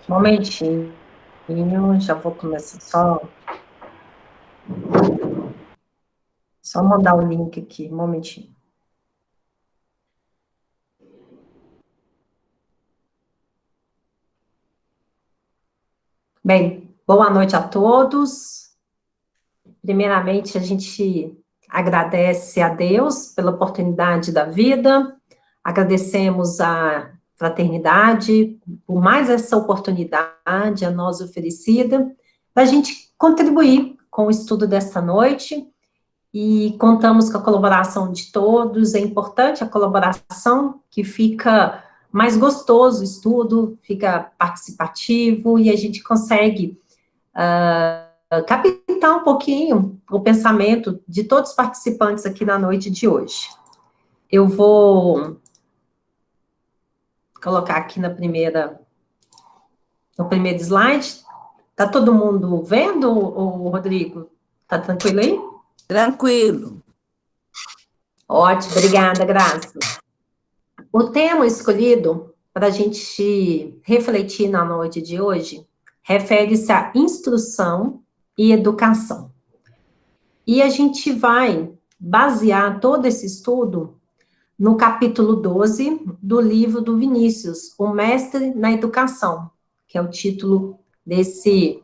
Momentinho, já vou começar só mandar o link aqui, momentinho. Bem, boa noite a todos. Primeiramente, a gente agradece a Deus pela oportunidade da vida, agradecemos a fraternidade por mais essa oportunidade a nós oferecida, para a gente contribuir com o estudo desta noite, e contamos com a colaboração de todos. É importante a colaboração, que fica mais gostoso o estudo, fica participativo, e a gente consegue captar um pouquinho o pensamento de todos os participantes aqui na noite de hoje. Eu vou colocar aqui no primeiro slide. Tá todo mundo vendo, Rodrigo? Tá tranquilo aí? Tranquilo. Ótimo, obrigada, Graça. O tema escolhido para a gente refletir na noite de hoje refere-se à instrução e educação. E a gente vai basear todo esse estudo no capítulo 12 do livro do Vinícius, O Mestre na Educação, que é o título desse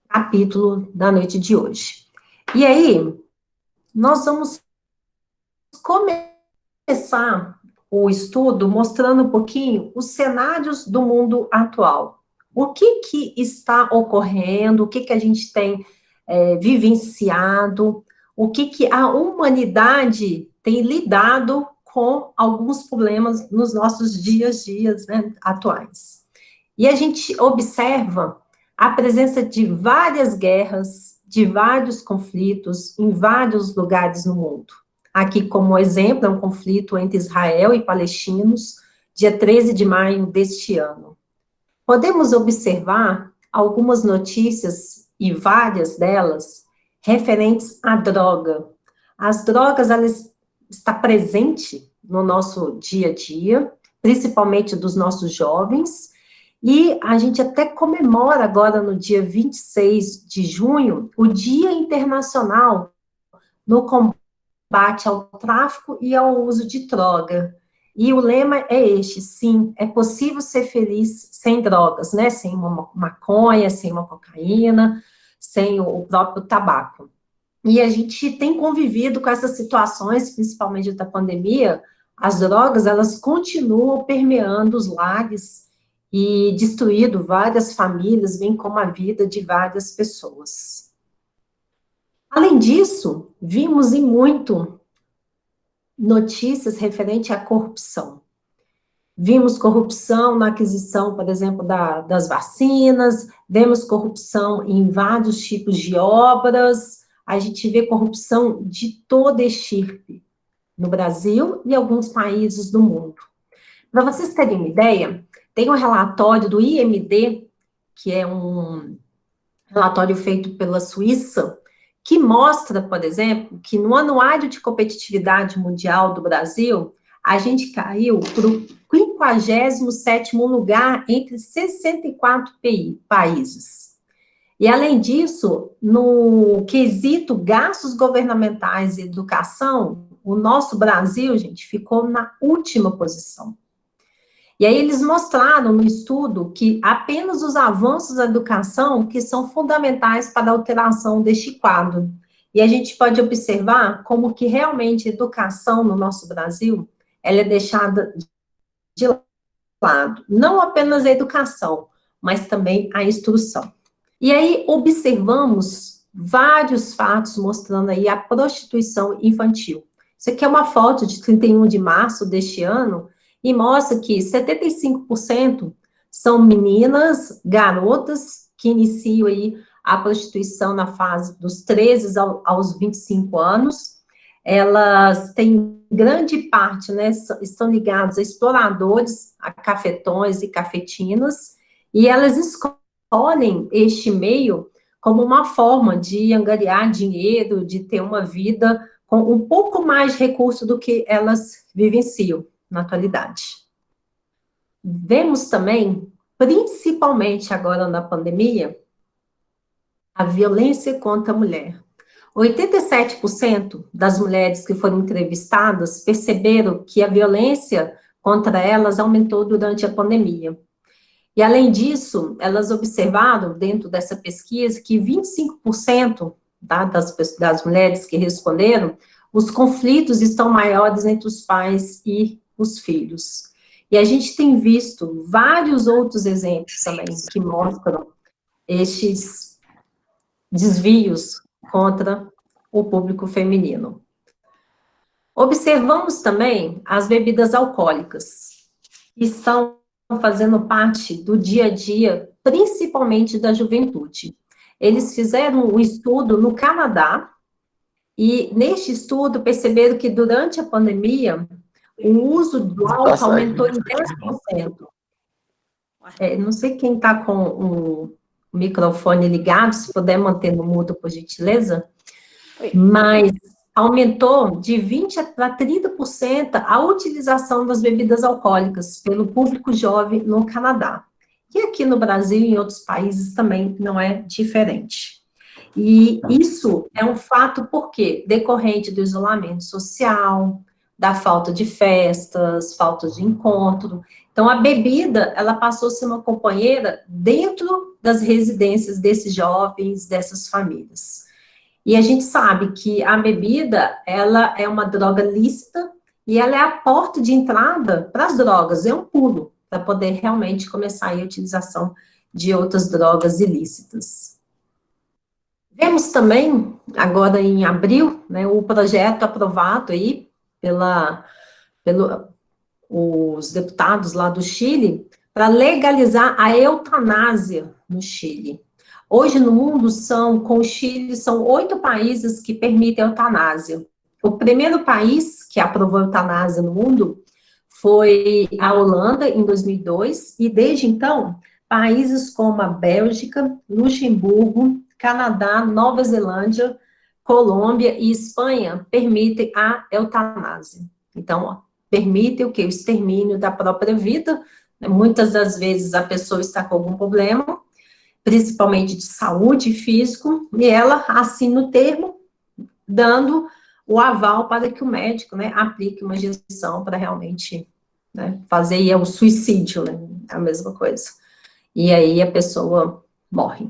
capítulo da noite de hoje. E aí, nós vamos começar o estudo mostrando um pouquinho os cenários do mundo atual. O que está ocorrendo, o que a gente tem vivenciado, o que a humanidade tem lidado com alguns problemas nos nossos dias, né, atuais. E a gente observa a presença de várias guerras, de vários conflitos em vários lugares no mundo. Aqui, como exemplo, é um conflito entre Israel e palestinos, dia 13 de maio deste ano. Podemos observar algumas notícias, e várias delas, referentes à droga. As drogas, elas estão presentes no nosso dia a dia, principalmente dos nossos jovens, e a gente até comemora agora, no dia 26 de junho, o Dia Internacional no Combate ao Tráfico e ao Uso de Droga. E o lema é este: sim, é possível ser feliz sem drogas, né? Sem uma maconha, sem uma cocaína, sem o próprio tabaco. E a gente tem convivido com essas situações, principalmente da pandemia. As drogas, elas continuam permeando os lares e destruindo várias famílias, bem como a vida de várias pessoas. Além disso, vimos em muito notícias referentes à corrupção. Vimos corrupção na aquisição, por exemplo, das vacinas, vemos corrupção em vários tipos de obras, a gente vê corrupção de toda estirpe, no Brasil e alguns países do mundo. Para vocês terem uma ideia, tem um relatório do IMD, que é um relatório feito pela Suíça, que mostra, por exemplo, que no Anuário de Competitividade Mundial do Brasil, a gente caiu para o 57º lugar entre 64 países. E, além disso, no quesito gastos governamentais e educação, o nosso Brasil, gente, ficou na última posição. E aí eles mostraram no estudo que apenas os avanços da educação que são fundamentais para a alteração deste quadro. E a gente pode observar como que realmente a educação no nosso Brasil, ela é deixada de lado. Não apenas a educação, mas também a instrução. E aí observamos vários fatos mostrando aí a prostituição infantil. Isso aqui é uma foto de 31 de março deste ano, e mostra que 75% são meninas, garotas, que iniciam aí a prostituição na fase dos 13 aos 25 anos. Elas têm grande parte, né, estão ligadas a exploradores, a cafetões e cafetinas, e elas escolhem este meio como uma forma de angariar dinheiro, de ter uma vida com um pouco mais de recurso do que elas vivenciam na atualidade. Vemos também, principalmente agora na pandemia, a violência contra a mulher. 87% das mulheres que foram entrevistadas perceberam que a violência contra elas aumentou durante a pandemia. E, além disso, elas observaram, dentro dessa pesquisa, que 25%, tá, das mulheres que responderam, os conflitos estão maiores entre os pais e os filhos. E a gente tem visto vários outros exemplos também que mostram estes desvios contra o público feminino. Observamos também as bebidas alcoólicas, que estão fazendo parte do dia a dia, principalmente da juventude. Eles fizeram um estudo no Canadá, e neste estudo perceberam que durante a pandemia, o uso do álcool aumentou em 10%. Não sei quem está com o microfone ligado, se puder manter no mudo, por gentileza. Mas aumentou de 20% para 30% a utilização das bebidas alcoólicas pelo público jovem no Canadá. E aqui no Brasil e em outros países também não é diferente. E isso é um fato porque decorrente do isolamento social, da falta de festas, falta de encontro. Então, a bebida, ela passou a ser uma companheira dentro das residências desses jovens, dessas famílias. E a gente sabe que a bebida, ela é uma droga lícita e ela é a porta de entrada para as drogas, é um pulo para poder realmente começar a utilização de outras drogas ilícitas. Vemos também, agora em abril, né, o projeto aprovado aí pelos deputados lá do Chile, para legalizar a eutanásia no Chile. Hoje no mundo, com o Chile, são 8 países que permitem a eutanásia. O primeiro país que aprovou a eutanásia no mundo foi a Holanda, em 2002, e desde então, países como a Bélgica, Luxemburgo, Canadá, Nova Zelândia, Colômbia e Espanha permitem a eutanásia. Então, permitem o quê? O extermínio da própria vida. Muitas das vezes a pessoa está com algum problema, principalmente de saúde físico, e ela assina o termo, dando o aval para que o médico, né, aplique uma injeção para realmente, né, fazer o suicídio, né, é a mesma coisa. E aí a pessoa morre.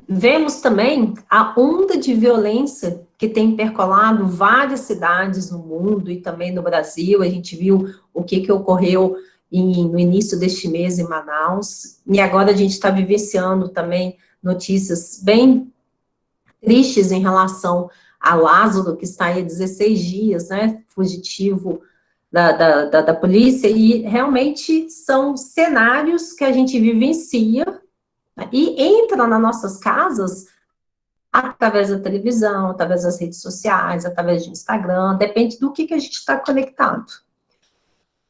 Vemos também a onda de violência que tem percolado várias cidades no mundo e também no Brasil. A gente viu o que ocorreu no início deste mês em Manaus, e agora a gente está vivenciando também notícias bem tristes em relação a Lázaro, que está aí há 16 dias, né, fugitivo da polícia, e realmente são cenários que a gente vivencia e entra nas nossas casas através da televisão, através das redes sociais, através do Instagram, depende do que a gente está conectado.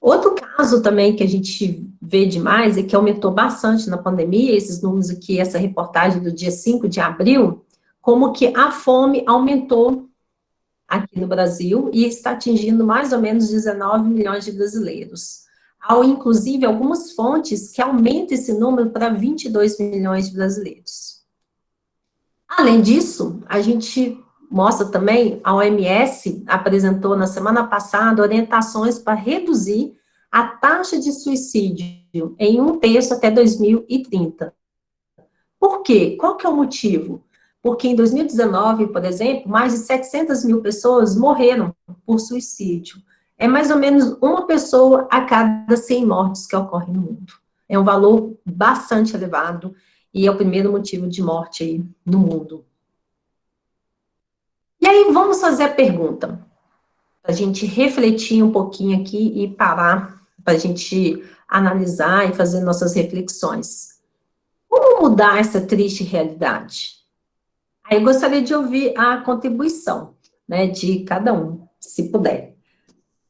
Outro caso também que a gente vê demais e que aumentou bastante na pandemia, esses números aqui, essa reportagem do dia 5 de abril, como que a fome aumentou aqui no Brasil e está atingindo mais ou menos 19 milhões de brasileiros. Há, inclusive, algumas fontes que aumentam esse número para 22 milhões de brasileiros. Além disso, a gente mostra também, a OMS apresentou na semana passada orientações para reduzir a taxa de suicídio em 1/3 até 2030. Por quê? Qual que é o motivo? Porque em 2019, por exemplo, mais de 700 mil pessoas morreram por suicídio. É mais ou menos uma pessoa a cada 100 mortes que ocorrem no mundo. É um valor bastante elevado e é o primeiro motivo de morte aí no mundo. E aí, vamos fazer a pergunta, para a gente refletir um pouquinho aqui e parar, para a gente analisar e fazer nossas reflexões. Como mudar essa triste realidade? Aí eu gostaria de ouvir a contribuição, né, de cada um, se puder.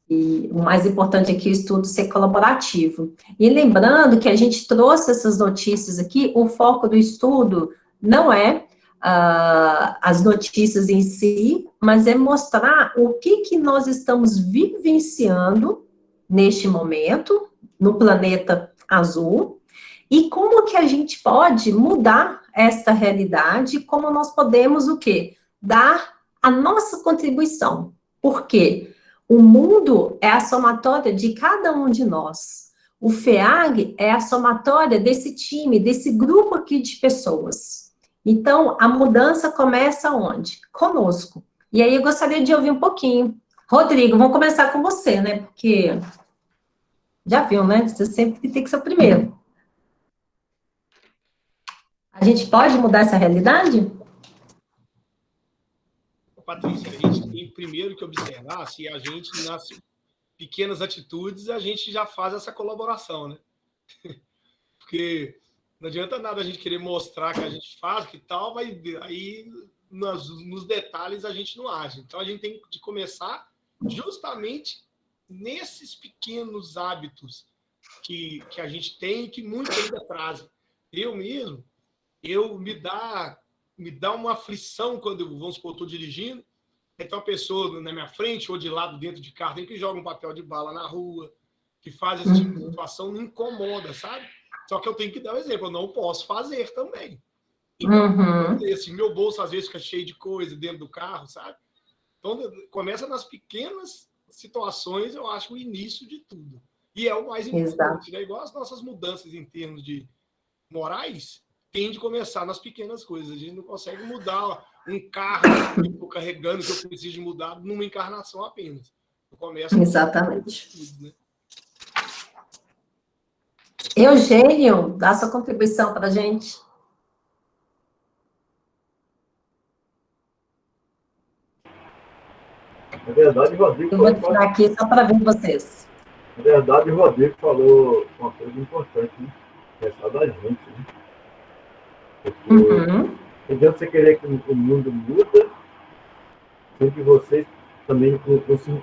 E o mais importante aqui é o estudo ser colaborativo. E lembrando que a gente trouxe essas notícias aqui, o foco do estudo não é as notícias em si, mas é mostrar o que nós estamos vivenciando, neste momento, no planeta azul, e como que a gente pode mudar esta realidade, como nós podemos o quê? Dar a nossa contribuição. Por quê? O mundo é a somatória de cada um de nós. O FEAG é a somatória desse time, desse grupo aqui de pessoas. Então, a mudança começa onde? Conosco. E aí eu gostaria de ouvir um pouquinho. Rodrigo, vamos começar com você, né? Porque já viu, né? Você sempre tem que ser o primeiro. A gente pode mudar essa realidade? Patrícia, a gente tem primeiro que observar se a gente, nas pequenas atitudes, a gente já faz essa colaboração, né? Porque não adianta nada a gente querer mostrar que a gente faz, que tal, mas aí nos detalhes a gente não age. Então a gente tem de começar justamente nesses pequenos hábitos que a gente tem e que muitos ainda trazem. Eu mesmo, me dá uma aflição quando, vamos supor, estou dirigindo, então a pessoa na minha frente ou de lado dentro de carro tem que joga um papel de bala na rua, que faz esse tipo de situação, me incomoda, sabe? Só que eu tenho que dar um exemplo, eu não posso fazer também. Então, assim, meu bolso às vezes fica cheio de coisa dentro do carro, sabe? Então, começa nas pequenas situações, eu acho, o início de tudo. E é o mais importante, né? Igual as nossas mudanças em termos de morais, tem de começar nas pequenas coisas. A gente não consegue mudar um carro que eu estou carregando, que eu preciso de mudar numa encarnação apenas. Eu começo Exatamente. Tudo, né? Eugênio, dá sua contribuição para a gente. Na verdade, o Rodrigo Eu vou tirar aqui só para ver vocês. Na verdade, o Rodrigo falou uma coisa importante, né? Pensar da gente, né? Porque não adianta você querer que o mundo muda, sendo que você também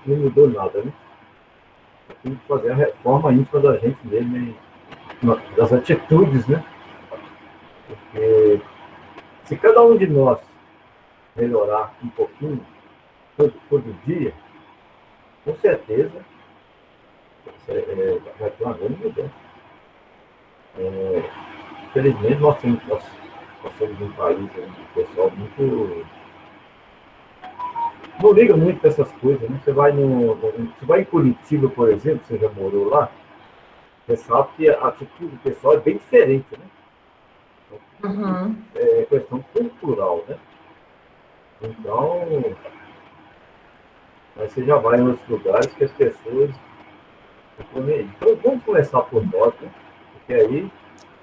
não mudou nada, né? Tem que fazer a reforma íntima da gente mesmo, né? Das atitudes, né? Porque se cada um de nós melhorar um pouquinho todo dia, com certeza vai ter uma grande mudança. Infelizmente, nós somos um país onde o pessoal muito não liga muito para essas coisas, né? Você vai em Curitiba, por exemplo, você já morou lá, você sabe que a atitude do pessoal é bem diferente, né? É questão cultural, né? Então, aí você já vai em outros lugares que as pessoas ficam aí. Então, vamos começar por nós, né? Porque aí...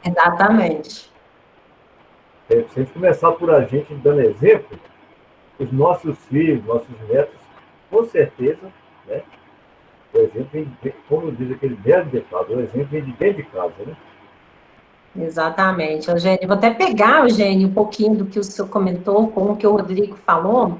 Exatamente. Se a gente começar por a gente dando exemplo, os nossos filhos, nossos netos, com certeza, né? O exemplo, como diz aquele velho ditado, o exemplo vem de dentro de casa, né? Exatamente, Eugênio. Vou até pegar, Eugênio, um pouquinho do que o senhor comentou, com o que o Rodrigo falou,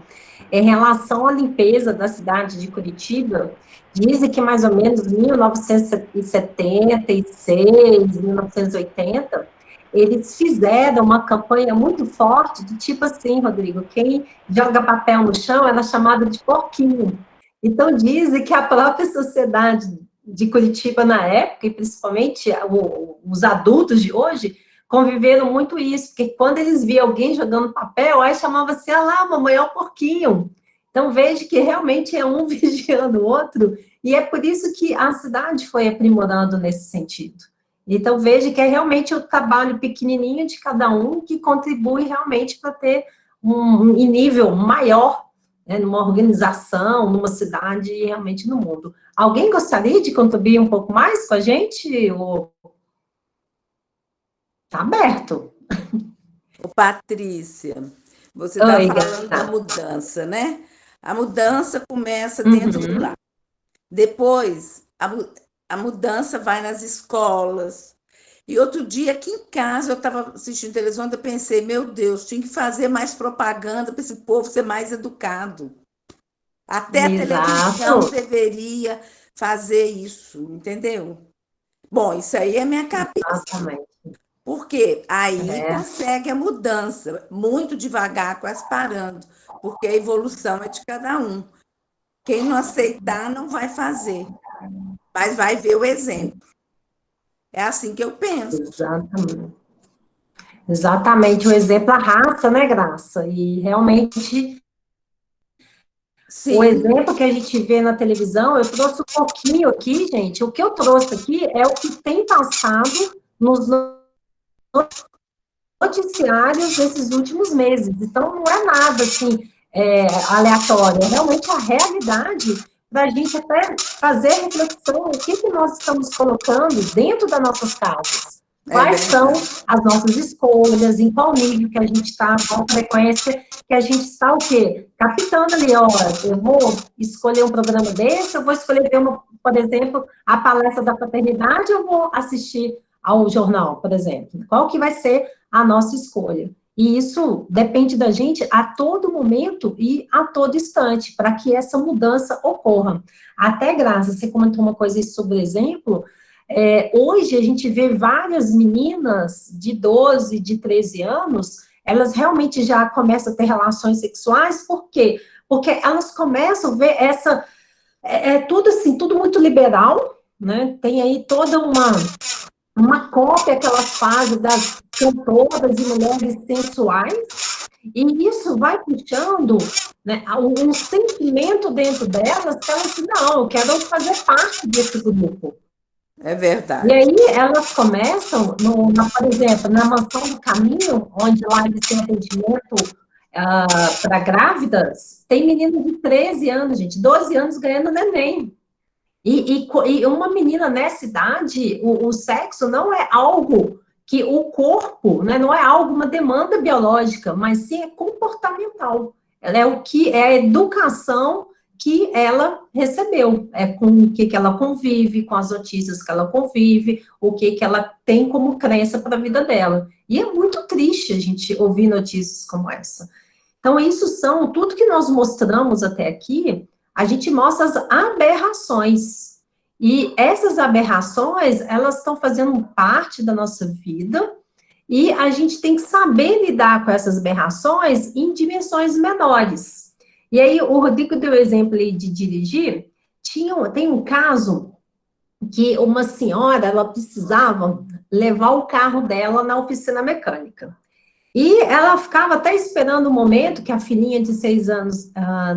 em relação à limpeza da cidade de Curitiba. Dizem que mais ou menos em 1976, 1980, eles fizeram uma campanha muito forte, de tipo assim, Rodrigo, quem joga papel no chão era chamado de porquinho. Então, dizem que a própria sociedade de Curitiba na época, e principalmente os adultos de hoje, conviveram muito isso, porque quando eles viam alguém jogando papel, aí chamava assim, ah lá, mamãe, é o porquinho. Então, veja que realmente é um vigiando o outro, e é por isso que a cidade foi aprimorando nesse sentido. Então, veja que é realmente o trabalho pequenininho de cada um que contribui realmente para ter um nível maior, né, numa organização, numa cidade e realmente no mundo. Alguém gostaria de contribuir um pouco mais com a gente? Está aberto. Patrícia, você está falando da mudança, né? A mudança começa dentro de lá. Depois, a mudança vai nas escolas. E outro dia, aqui em casa, eu estava assistindo televisão, eu pensei, meu Deus, tinha que fazer mais propaganda para esse povo ser mais educado. Até a televisão deveria fazer isso, entendeu? Bom, isso aí é minha cabeça. Exatamente. Porque aí consegue a mudança, muito devagar, quase parando, porque a evolução é de cada um. Quem não aceitar não vai fazer. mas vai ver o exemplo. É assim que eu penso. Exatamente. Exatamente, o exemplo arrasta, né, Graça? E realmente, Sim. o exemplo que a gente vê na televisão, eu trouxe um pouquinho aqui, gente, o que eu trouxe aqui é o que tem passado nos noticiários nesses últimos meses. Então, não é nada, assim, aleatório, é realmente a realidade para a gente até fazer reflexão, o que nós estamos colocando dentro das nossas casas. Quais são as nossas escolhas, em qual nível que a gente está, qual frequência que a gente está, o quê? Captando ali, ó, eu vou escolher um programa desse, eu vou escolher ver, por exemplo, a palestra da fraternidade, eu vou assistir ao jornal, por exemplo. Qual que vai ser a nossa escolha? E isso depende da gente a todo momento e a todo instante, para que essa mudança ocorra. Até, Graça, você comentou uma coisa sobre exemplo. Hoje a gente vê várias meninas de 12, de 13 anos, elas realmente já começam a ter relações sexuais, por quê? Porque elas começam a ver tudo assim, tudo muito liberal, né? Tem aí toda uma cópia que elas fazem das cantoras e mulheres sensuais, e isso vai puxando, né, um sentimento dentro delas, que elas dizem, não, eu quero fazer parte desse grupo. É verdade. E aí elas começam, por exemplo, na Mansão do Caminho, onde lá eles têm atendimento para grávidas, tem menina de 13 anos, gente, 12 anos ganhando neném. E uma menina nessa idade, o sexo não é algo que o corpo, né, não é algo, uma demanda biológica, mas sim é comportamental. Ela é o que é a educação que ela recebeu, é com o que ela convive, com as notícias que ela convive, o que ela tem como crença para a vida dela. E é muito triste a gente ouvir notícias como essa. Então, isso são, tudo que nós mostramos até aqui, a gente mostra as aberrações. E essas aberrações, elas estão fazendo parte da nossa vida, e a gente tem que saber lidar com essas aberrações em dimensões menores. E aí, o Rodrigo deu o exemplo aí de dirigir, tem um caso que uma senhora, ela precisava levar o carro dela na oficina mecânica. E ela ficava até esperando o momento que a filhinha de 6 anos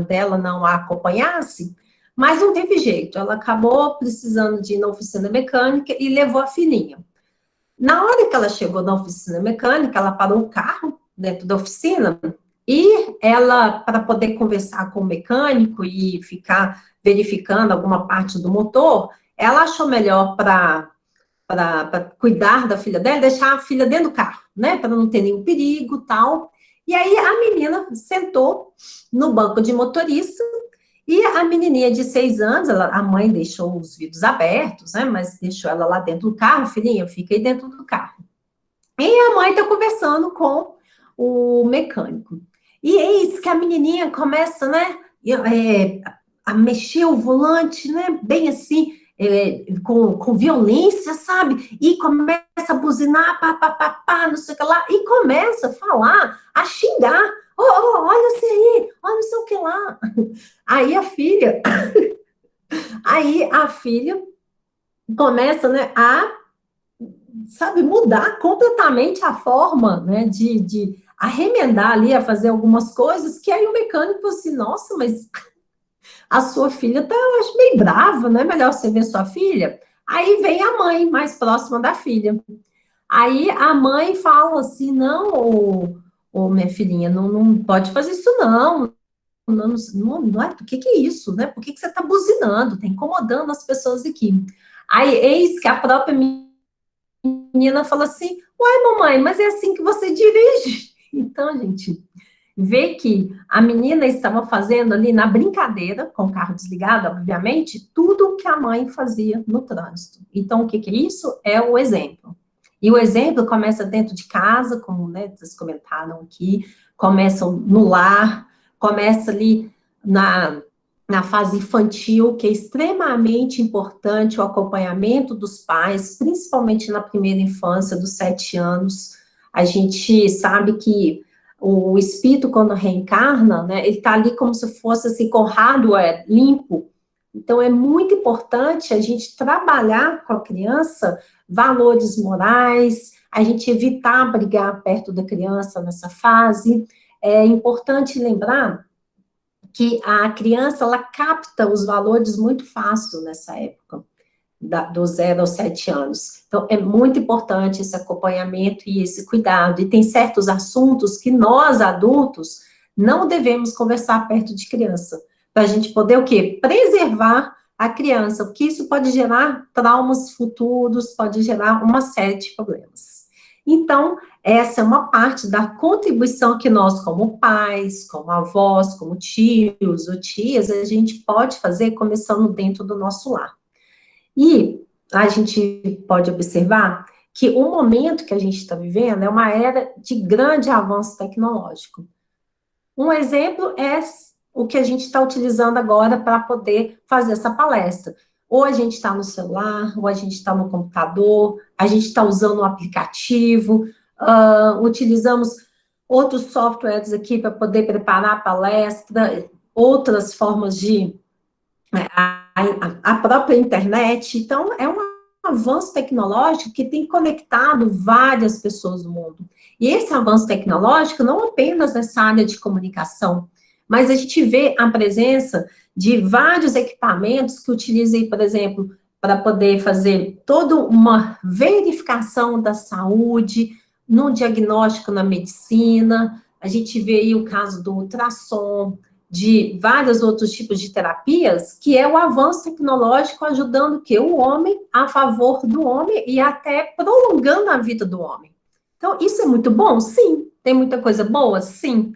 dela não a acompanhasse, mas não teve jeito. Ela acabou precisando de ir na oficina mecânica e levou a filhinha. Na hora que ela chegou na oficina mecânica, ela parou o carro dentro da oficina e ela, para poder conversar com o mecânico e ficar verificando alguma parte do motor, ela achou melhor para cuidar da filha dela, deixar a filha dentro do carro, né, para não ter nenhum perigo, tal. E aí a menina sentou no banco de motorista e a menininha de 6 anos, a mãe deixou os vidros abertos, né, mas deixou ela lá dentro do carro, filhinha, fica aí dentro do carro. E a mãe está conversando com o mecânico. E eis que a menininha começa, né, a mexer o volante, né, bem assim, com violência, sabe? E começa a buzinar, pá, não sei o que lá, e começa a falar, a xingar. Olha isso aí, olha não sei o que lá. Aí a filha começa, né, sabe, mudar completamente a forma, né, de arremendar ali, a fazer algumas coisas, que aí o mecânico falou assim, nossa, mas a sua filha tá, eu acho, bem brava, não é melhor você ver sua filha? Aí vem a mãe, mais próxima da filha. Aí a mãe fala assim, não, minha filhinha, não pode fazer isso não, não é, o que é isso, né? Por que você tá buzinando? Tá incomodando as pessoas aqui. Aí, eis que a própria menina fala assim, uai, mamãe, mas é assim que você dirige. Então, gente, vê que a menina estava fazendo ali na brincadeira, com o carro desligado, obviamente, tudo o que a mãe fazia no trânsito. Então, o que é isso? É o exemplo. E o exemplo começa dentro de casa, como, né, vocês comentaram aqui, começa no lar, começa ali na fase infantil, que é extremamente importante o acompanhamento dos pais, principalmente na primeira infância, dos 7 anos. A gente sabe que o espírito, quando reencarna, né, ele está ali como se fosse assim, com hardware limpo, Então, é muito importante a gente trabalhar com a criança valores morais, a gente evitar brigar perto da criança nessa fase. É importante lembrar que a criança, ela capta os valores muito fácil nessa época, do 0 aos 7 anos. Então, é muito importante esse acompanhamento e esse cuidado. E tem certos assuntos que nós, adultos, não devemos conversar perto de criança, para a gente poder o quê? Preservar a criança, porque isso pode gerar traumas futuros, pode gerar uma série de problemas. Então, essa é uma parte da contribuição que nós, como pais, como avós, como tios ou tias, a gente pode fazer começando dentro do nosso lar. E a gente pode observar que o momento que a gente está vivendo é uma era de grande avanço tecnológico. Um exemplo é o que a gente está utilizando agora para poder fazer essa palestra. Ou a gente está no celular, ou a gente está no computador, a gente está usando um aplicativo, utilizamos outros softwares aqui para poder preparar a palestra, outras formas de... a própria internet. Então, é um avanço tecnológico que tem conectado várias pessoas do mundo. E esse avanço tecnológico não apenas nessa área de comunicação, mas a gente vê a presença de vários equipamentos que utilizam, por exemplo, para poder fazer toda uma verificação da saúde, no diagnóstico na medicina. A gente vê aí o caso do ultrassom, de vários outros tipos de terapias, que é o avanço tecnológico ajudando o quê? O homem a favor do homem e até prolongando a vida do homem. Então, isso é muito bom? Sim. Tem muita coisa boa? Sim.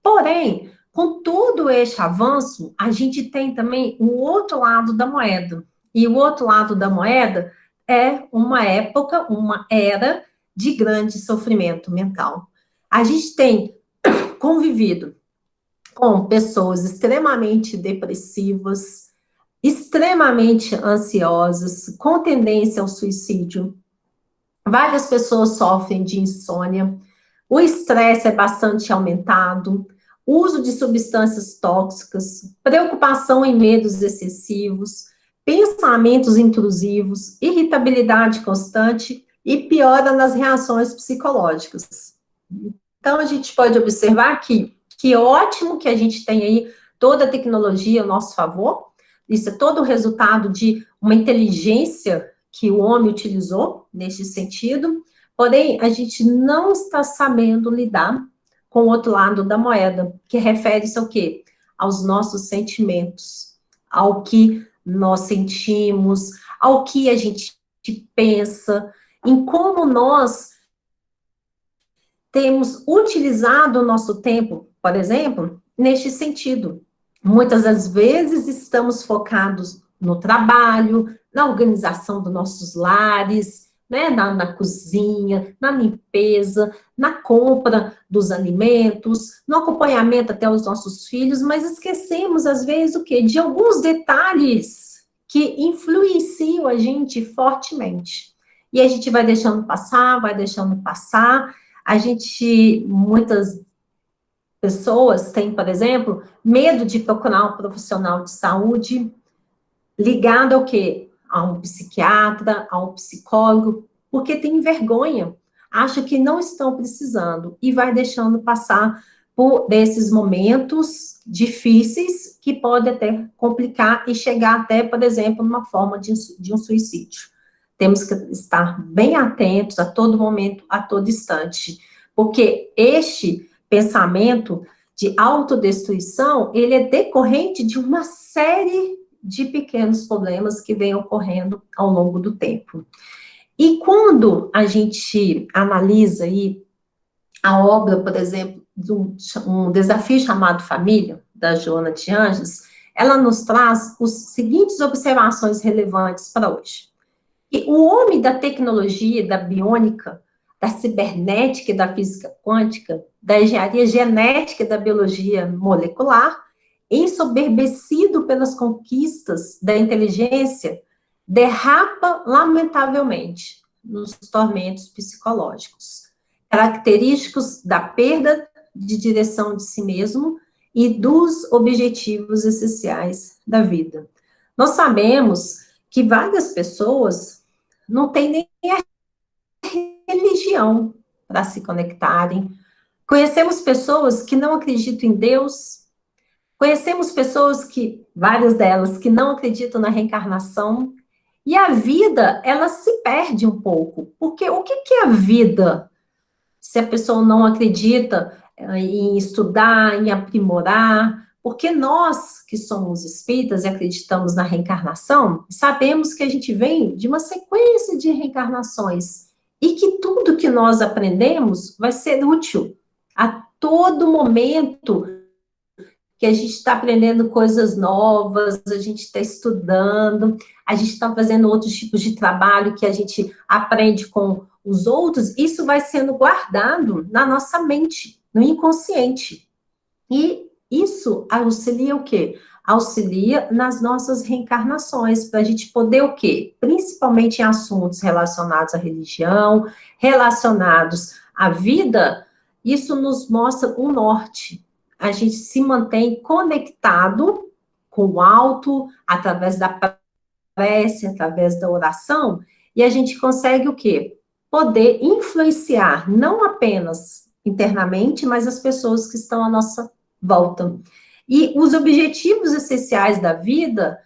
Porém, com todo este avanço, a gente tem também o outro lado da moeda. E o outro lado da moeda é uma época, uma era de grande sofrimento mental. A gente tem convivido com pessoas extremamente depressivas, extremamente ansiosas, com tendência ao suicídio. Várias pessoas sofrem de insônia, o estresse é bastante aumentado, uso de substâncias tóxicas, preocupação e medos excessivos, pensamentos intrusivos, irritabilidade constante e piora nas reações psicológicas. Então, a gente pode observar que ótimo que a gente tem aí toda a tecnologia a nosso favor, isso é todo o resultado de uma inteligência que o homem utilizou nesse sentido, porém, a gente não está sabendo lidar com o outro lado da moeda, que refere-se ao quê? Aos nossos sentimentos, ao que nós sentimos, ao que a gente pensa, em como nós temos utilizado o nosso tempo, por exemplo, neste sentido. Muitas das vezes estamos focados no trabalho, na organização dos nossos lares, né, na cozinha, na limpeza, na compra dos alimentos, no acompanhamento até os nossos filhos, mas esquecemos, às vezes, o quê? De alguns detalhes que influenciam a gente fortemente. E a gente vai deixando passar, a gente, muitas pessoas têm, por exemplo, medo de procurar um profissional de saúde ligado ao quê? A um psiquiatra, a um psicólogo, porque tem vergonha, acha que não estão precisando e vai deixando passar por esses momentos difíceis que podem até complicar e chegar até, por exemplo, numa forma de um suicídio. Temos que estar bem atentos a todo momento, a todo instante, porque este pensamento de autodestruição, ele é decorrente de uma série de pequenos problemas que vêm ocorrendo ao longo do tempo. E quando a gente analisa aí a obra, por exemplo, de um desafio chamado Família, da Joana de Anjos, ela nos traz as seguintes observações relevantes para hoje. E o homem da tecnologia, da biônica, da cibernética e da física quântica, da engenharia genética e da biologia molecular, ensoberbecido pelas conquistas da inteligência, derrapa lamentavelmente nos tormentos psicológicos, característicos da perda de direção de si mesmo e dos objetivos essenciais da vida. Nós sabemos que várias pessoas não têm nem a religião para se conectarem. Conhecemos pessoas que não acreditam em Deus, conhecemos pessoas que, várias delas, que não acreditam na reencarnação, e a vida, ela se perde um pouco, porque o que é a vida? Se a pessoa não acredita em estudar, em aprimorar, porque nós que somos espíritas e acreditamos na reencarnação, sabemos que a gente vem de uma sequência de reencarnações e que tudo que nós aprendemos vai ser útil a todo momento que a gente está aprendendo coisas novas, a gente está estudando, a gente está fazendo outros tipos de trabalho que a gente aprende com os outros, isso vai sendo guardado na nossa mente, no inconsciente. E isso auxilia o quê? Auxilia nas nossas reencarnações, para a gente poder o quê? Principalmente em assuntos relacionados à religião, relacionados à vida, isso nos mostra um norte. A gente se mantém conectado com o alto, através da prece, através da oração, e a gente consegue o quê? Poder influenciar, não apenas internamente, mas as pessoas que estão à nossa volta. E os objetivos essenciais da vida,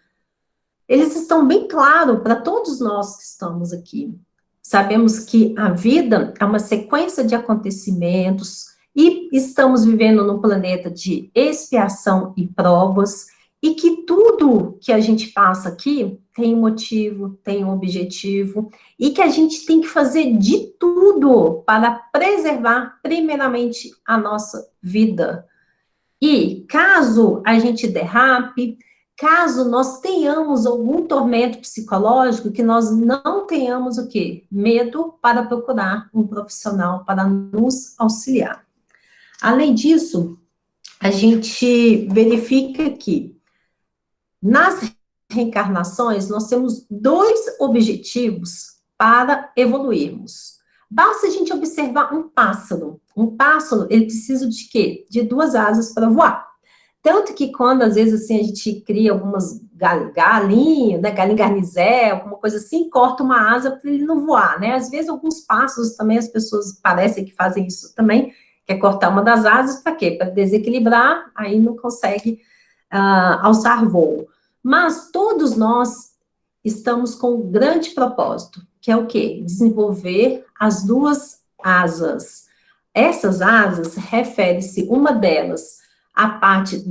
eles estão bem claros para todos nós que estamos aqui. Sabemos que a vida é uma sequência de acontecimentos e estamos vivendo num planeta de expiação e provas, e que tudo que a gente passa aqui tem um motivo, tem um objetivo, e que a gente tem que fazer de tudo para preservar, primeiramente, a nossa vida. E caso a gente derrape, caso nós tenhamos algum tormento psicológico, que nós não tenhamos o quê? Medo para procurar um profissional para nos auxiliar. Além disso, a gente verifica que nas reencarnações nós temos dois objetivos para evoluirmos. Basta a gente observar um pássaro. Um pássaro, ele precisa de quê? De duas asas para voar. Tanto que quando, às vezes, assim, a gente cria algumas galinhas, né, galinha garnizé, alguma coisa assim, corta uma asa para ele não voar, né? Às vezes, alguns pássaros também, as pessoas parecem que fazem isso também, quer cortar uma das asas, para quê? Para desequilibrar, aí não consegue alçar voo. Mas todos nós estamos com um grande propósito, que é o quê? Desenvolver as duas asas. Essas asas, refere-se, uma delas, à parte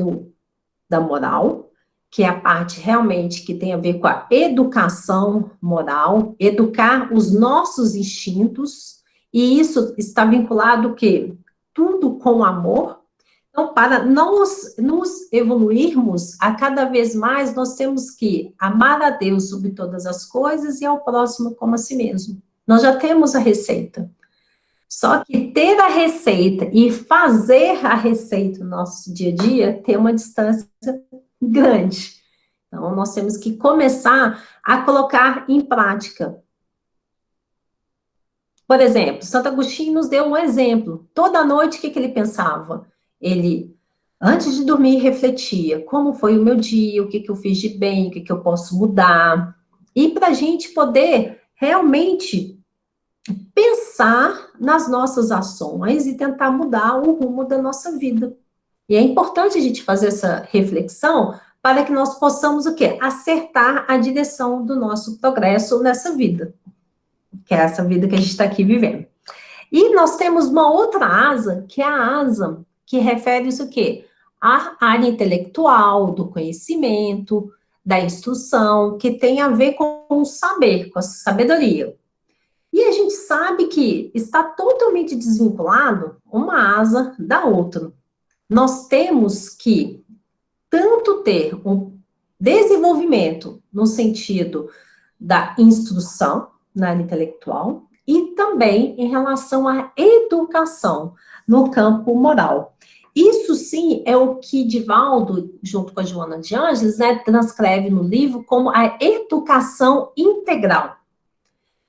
da moral, que é a parte realmente que tem a ver com a educação moral, educar os nossos instintos, e isso está vinculado o quê? Tudo com amor. Então, para nós nos evoluirmos, a cada vez mais nós temos que amar a Deus sobre todas as coisas e ao próximo como a si mesmo. Nós já temos a receita. Só que ter a receita e fazer a receita no nosso dia a dia tem uma distância grande. Então, nós temos que começar a colocar em prática. Por exemplo, Santo Agostinho nos deu um exemplo. Toda noite, o que ele pensava? Ele, antes de dormir, refletia como foi o meu dia, o que eu fiz de bem, o que eu posso mudar. E para a gente poder realmente pensar nas nossas ações e tentar mudar o rumo da nossa vida. E é importante a gente fazer essa reflexão para que nós possamos o quê? Acertar a direção do nosso progresso nessa vida, que é essa vida que a gente está aqui vivendo. E nós temos uma outra asa, que é a asa que refere-se o quê? A área intelectual, do conhecimento, da instrução, que tem a ver com o saber, com a sabedoria. E a gente sabe que está totalmente desvinculado uma asa da outra. Nós temos que tanto ter um desenvolvimento no sentido da instrução na área intelectual e também em relação à educação no campo moral. Isso sim é o que Divaldo, junto com a Joana de Ângeles, né, transcreve no livro como a educação integral.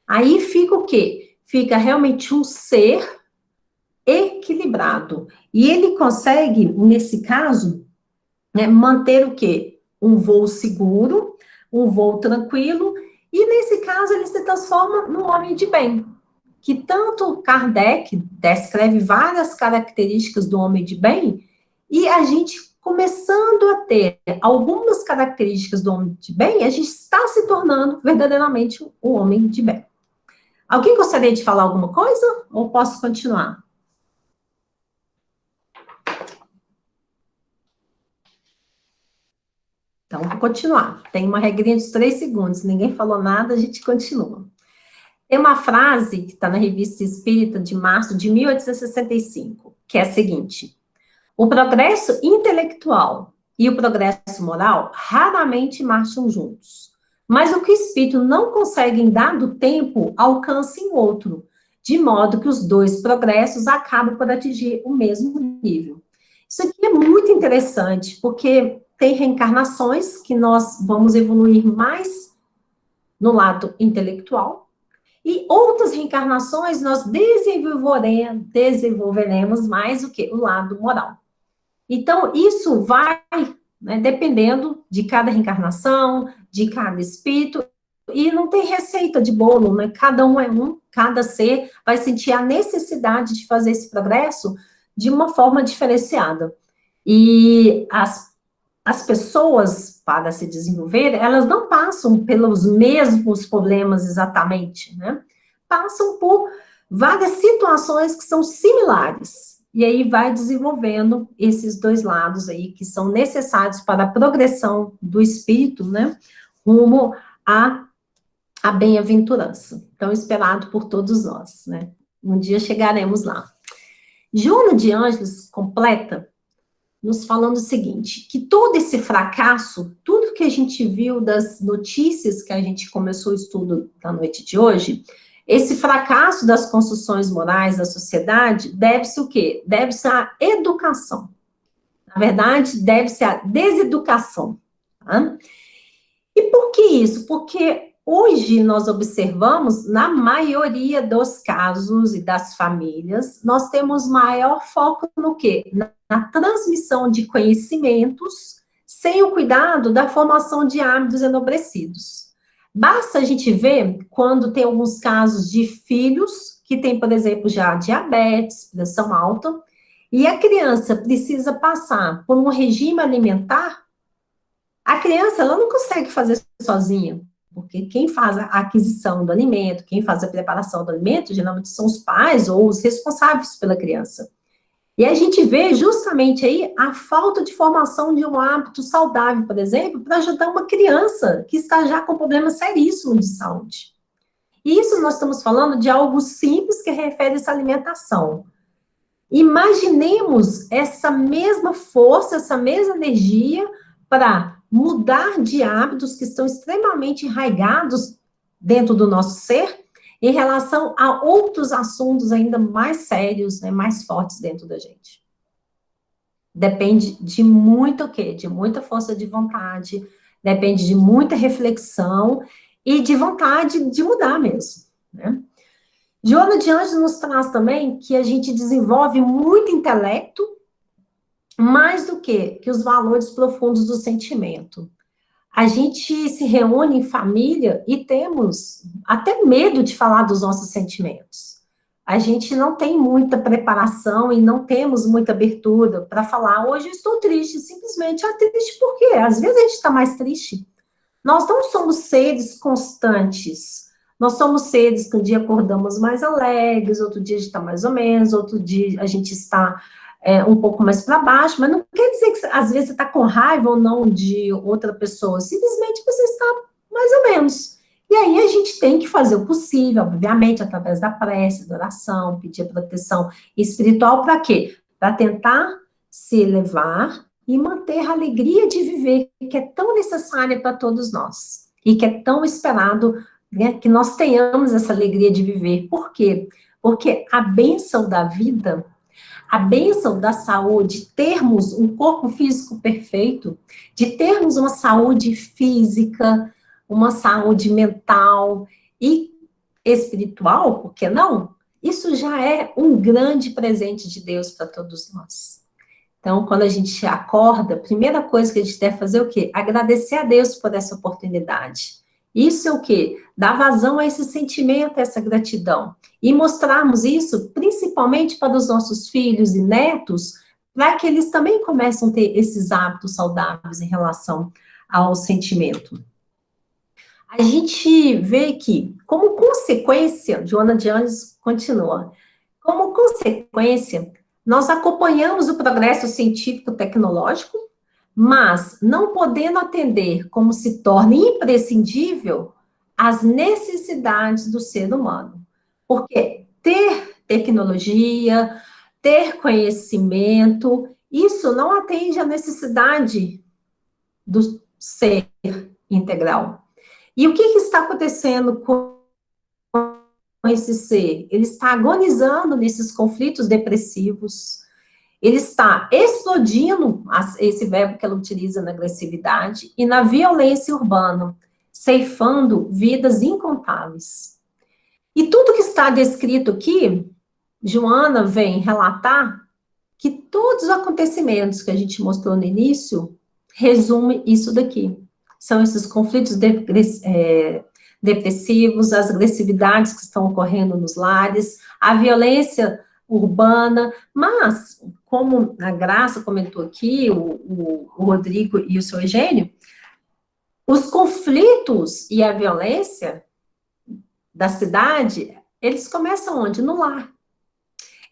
Aí fica o quê? Fica realmente um ser equilibrado. E ele consegue, nesse caso, né, manter o quê? Um voo seguro, um voo tranquilo, e nesse caso ele se transforma num homem de bem, que tanto Kardec descreve várias características do homem de bem, e a gente começando a ter algumas características do homem de bem, a gente está se tornando verdadeiramente um homem de bem. Alguém gostaria de falar alguma coisa? Ou posso continuar? Então, vou continuar. Tem uma regrinha de 3 segundos. Ninguém falou nada, a gente continua. Tem uma frase que está na Revista Espírita de março de 1865, que é a seguinte: o progresso intelectual e o progresso moral raramente marcham juntos, mas o que o espírito não consegue em dado tempo alcança em outro, de modo que os dois progressos acabam por atingir o mesmo nível. Isso aqui é muito interessante, porque tem reencarnações que nós vamos evoluir mais no lado intelectual, e outras reencarnações nós desenvolveremos mais o que? O lado moral. Então, isso vai, né, dependendo de cada reencarnação, de cada espírito, e não tem receita de bolo, né? Cada um é um, cada ser vai sentir a necessidade de fazer esse progresso de uma forma diferenciada. E as pessoas, para se desenvolver, elas não passam pelos mesmos problemas exatamente, né? Passam por várias situações que são similares. E aí vai desenvolvendo esses dois lados aí, que são necessários para a progressão do espírito, né? Rumo à bem-aventurança. Tão esperado por todos nós, né? Um dia chegaremos lá. Joana de Ângeles completa nos falando o seguinte, que todo esse fracasso, tudo que a gente viu das notícias que a gente começou o estudo da noite de hoje, esse fracasso das construções morais da sociedade deve-se o quê? Deve-se à educação. Na verdade, deve-se à deseducação. Tá? E por que isso? Porque hoje nós observamos, na maioria dos casos e das famílias, nós temos maior foco no quê? Na transmissão de conhecimentos, sem o cuidado da formação de hábitos enobrecidos. Basta a gente ver quando tem alguns casos de filhos que têm, por exemplo, já diabetes, pressão alta, e a criança precisa passar por um regime alimentar, a criança ela não consegue fazer sozinha, porque quem faz a aquisição do alimento, quem faz a preparação do alimento, geralmente são os pais ou os responsáveis pela criança. E a gente vê justamente aí a falta de formação de um hábito saudável, por exemplo, para ajudar uma criança que está já com problemas seríssimos de saúde. E isso nós estamos falando de algo simples que refere-se à alimentação. Imaginemos essa mesma força, essa mesma energia para mudar de hábitos que estão extremamente enraigados dentro do nosso ser, em relação a outros assuntos ainda mais sérios, né, mais fortes dentro da gente. Depende de muito o quê? De muita força de vontade, depende de muita reflexão e de vontade de mudar mesmo, né? Joana de Ângeles nos traz também que a gente desenvolve muito intelecto, mais do que os valores profundos do sentimento. A gente se reúne em família e temos até medo de falar dos nossos sentimentos. A gente não tem muita preparação e não temos muita abertura para falar, hoje eu estou triste, simplesmente, triste por quê? Às vezes a gente está mais triste. Nós não somos seres constantes. Nós somos seres que um dia acordamos mais alegres, outro dia a gente está mais ou menos, outro dia a gente está um pouco mais para baixo, mas não quer dizer que às vezes você está com raiva ou não de outra pessoa, simplesmente você está mais ou menos. E aí a gente tem que fazer o possível, obviamente, através da prece, da oração, pedir a proteção espiritual, para quê? Para tentar se elevar e manter a alegria de viver, que é tão necessária para todos nós, e que é tão esperado, né, que nós tenhamos essa alegria de viver. Por quê? Porque a bênção da vida, a bênção da saúde, termos um corpo físico perfeito, de termos uma saúde física, uma saúde mental e espiritual, por que não? Isso já é um grande presente de Deus para todos nós. Então, quando a gente acorda, a primeira coisa que a gente deve fazer é o quê? Agradecer a Deus por essa oportunidade. Isso é o quê? Dar vazão a esse sentimento, a essa gratidão. E mostrarmos isso, principalmente para os nossos filhos e netos, para que eles também comecem a ter esses hábitos saudáveis em relação ao sentimento. A gente vê que, como consequência, Joana de Anjos continua, como consequência, nós acompanhamos o progresso científico-tecnológico, mas não podendo atender como se torna imprescindível as necessidades do ser humano. Porque ter tecnologia, ter conhecimento, isso não atende à necessidade do ser integral. E o que está acontecendo com esse ser? Ele está agonizando nesses conflitos depressivos, ele está explodindo, esse verbo que ela utiliza na agressividade, e na violência urbana, ceifando vidas incontáveis. E tudo que está descrito aqui, Joana vem relatar que todos os acontecimentos que a gente mostrou no início, resume isso daqui. São esses conflitos depressivos, as agressividades que estão ocorrendo nos lares, a violência urbana, mas, como a Graça comentou aqui, o Rodrigo e o seu Eugênio, os conflitos e a violência da cidade, eles começam onde? No lar.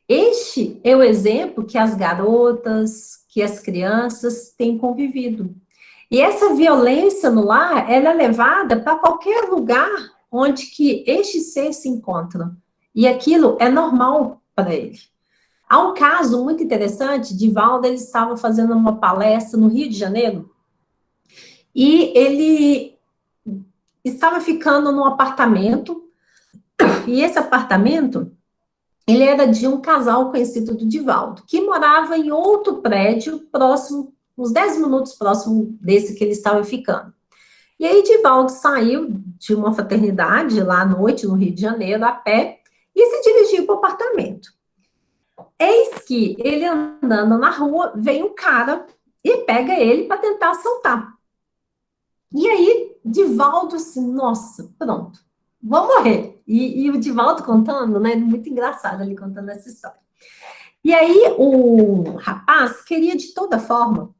Este é o exemplo que as garotas, que as crianças têm convivido. E essa violência no lar, ela é levada para qualquer lugar onde que este ser se encontra. E aquilo é normal para ele. Há um caso muito interessante, Divaldo, ele estava fazendo uma palestra no Rio de Janeiro, e ele estava ficando num apartamento, e esse apartamento, ele era de um casal conhecido do Divaldo, que morava em outro prédio próximo, uns 10 minutos próximo desse que ele estava ficando. E aí Divaldo saiu de uma fraternidade lá à noite, no Rio de Janeiro, a pé, e se dirigiu para o apartamento. Eis que ele andando na rua, vem um cara e pega ele para tentar assaltar. E aí, Divaldo assim, nossa, pronto, vou morrer. E o Divaldo contando, né, muito engraçado ele contando essa história. E aí, o rapaz queria de toda forma,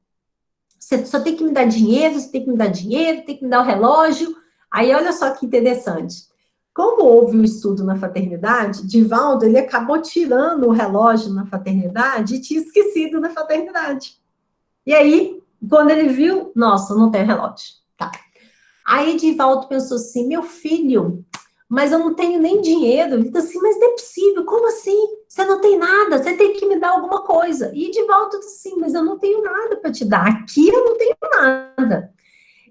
você só tem que me dar dinheiro, você tem que me dar dinheiro, tem que me dar o relógio. Aí, olha só que interessante. Como houve um estudo na fraternidade, Divaldo, ele acabou tirando o relógio na fraternidade e tinha esquecido na fraternidade. E aí, quando ele viu, nossa, não tem relógio. Tá. Aí Divaldo pensou assim, meu filho, mas eu não tenho nem dinheiro. Ele disse assim, mas não é possível, como assim? Você não tem nada, você tem que me dar alguma coisa. E Divaldo disse assim, mas eu não tenho nada para te dar, aqui eu não tenho nada.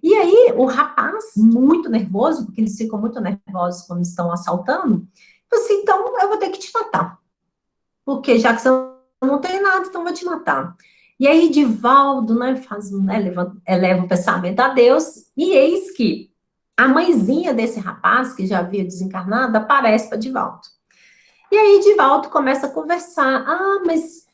E aí, o rapaz, muito nervoso, porque eles ficam muito nervosos quando estão assaltando, falou assim, então eu vou ter que te matar. Porque já que você não tem nada, então eu vou te matar. E aí, Divaldo, né, eleva o pensamento a Deus, e eis que a mãezinha desse rapaz, que já havia desencarnado, aparece para Divaldo. E aí, Divaldo começa a conversar, mas...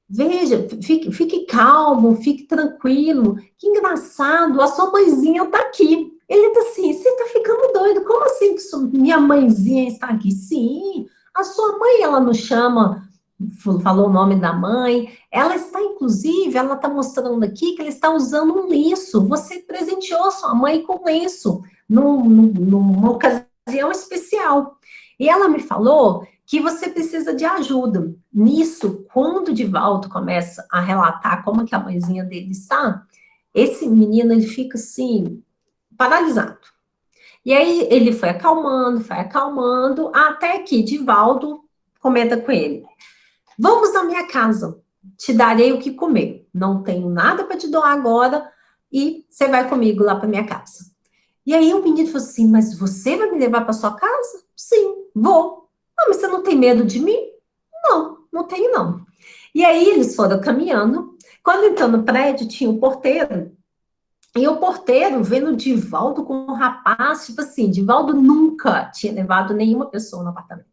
Veja, fique calmo, fique tranquilo. Que engraçado, a sua mãezinha está aqui. Ele está assim, você está ficando doido. Como assim que minha mãezinha está aqui? Sim, a sua mãe, ela nos chama, falou o nome da mãe. Ela está, inclusive, ela está mostrando aqui que ela está usando um lenço. Você presenteou sua mãe com lenço numa ocasião especial. E ela me falou que você precisa de ajuda. Nisso, quando o Divaldo começa a relatar como que a mãezinha dele está, esse menino, ele fica assim, paralisado. E aí, ele foi acalmando, até que Divaldo comenta com ele, vamos na minha casa, te darei o que comer. Não tenho nada para te doar agora, e você vai comigo lá para minha casa. E aí, o menino falou assim, mas você vai me levar para sua casa? Sim, vou. Mas você não tem medo de mim? Não, não tenho não. E aí eles foram caminhando, quando entrou no prédio tinha um porteiro, e o porteiro vendo Divaldo com um rapaz, tipo assim, Divaldo nunca tinha levado nenhuma pessoa no apartamento.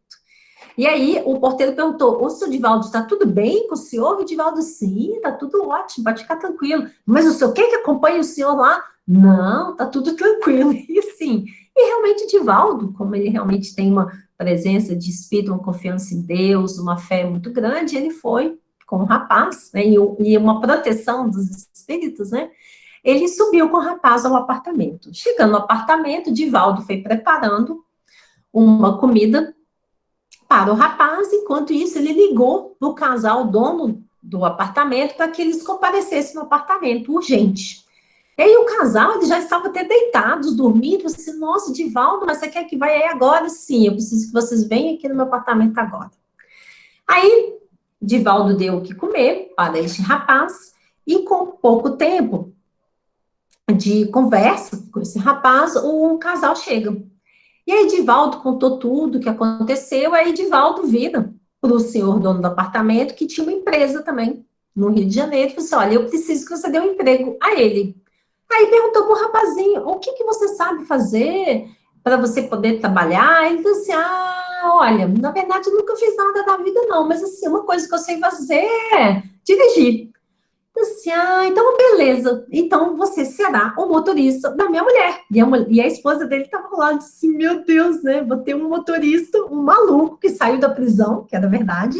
E aí o porteiro perguntou, ô, seu Divaldo, está tudo bem com o senhor? O Divaldo, sim, está tudo ótimo, pode ficar tranquilo. Mas o senhor quer que acompanhe o senhor lá? Não, está tudo tranquilo. E sim, e realmente Divaldo, como ele realmente tem uma presença de espírito, uma confiança em Deus, uma fé muito grande, ele foi com o rapaz, né, e uma proteção dos espíritos, né? Ele subiu com o rapaz ao apartamento. Chegando no apartamento, Divaldo foi preparando uma comida para o rapaz, enquanto isso ele ligou para o casal dono do apartamento para que eles comparecessem no apartamento, urgente. E aí o casal, eles já estavam até deitados, dormindo, assim, nossa, Divaldo, mas você quer que vá aí agora? Sim, eu preciso que vocês venham aqui no meu apartamento agora. Aí, Divaldo deu o que comer para este rapaz, e com pouco tempo de conversa com esse rapaz, o casal chega. E aí, Divaldo contou tudo o que aconteceu, aí Divaldo vira para o senhor dono do apartamento, que tinha uma empresa também no Rio de Janeiro, e falou assim, olha, eu preciso que você dê um emprego a ele. Aí perguntou para o rapazinho, o que, que você sabe fazer para você poder trabalhar? Ele disse assim, olha, na verdade eu nunca fiz nada da vida não, mas assim, uma coisa que eu sei fazer é dirigir. Assim, então beleza, então você será o motorista da minha mulher. E a esposa dele estava lá, disse, meu Deus, né, vou ter um motorista, um maluco que saiu da prisão, que era verdade,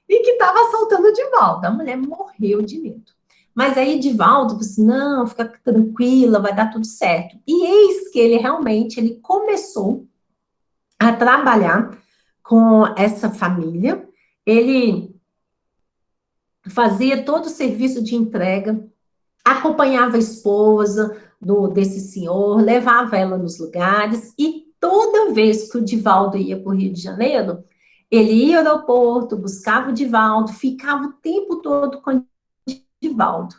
e que estava assaltando o Divaldo. A mulher morreu de medo. Mas aí Divaldo disse, não, fica tranquila, vai dar tudo certo. E eis que ele realmente, ele começou a trabalhar com essa família, ele fazia todo o serviço de entrega, acompanhava a esposa desse senhor, levava ela nos lugares, e toda vez que o Divaldo ia para o Rio de Janeiro, ele ia ao aeroporto, buscava o Divaldo, ficava o tempo todo com o Divaldo.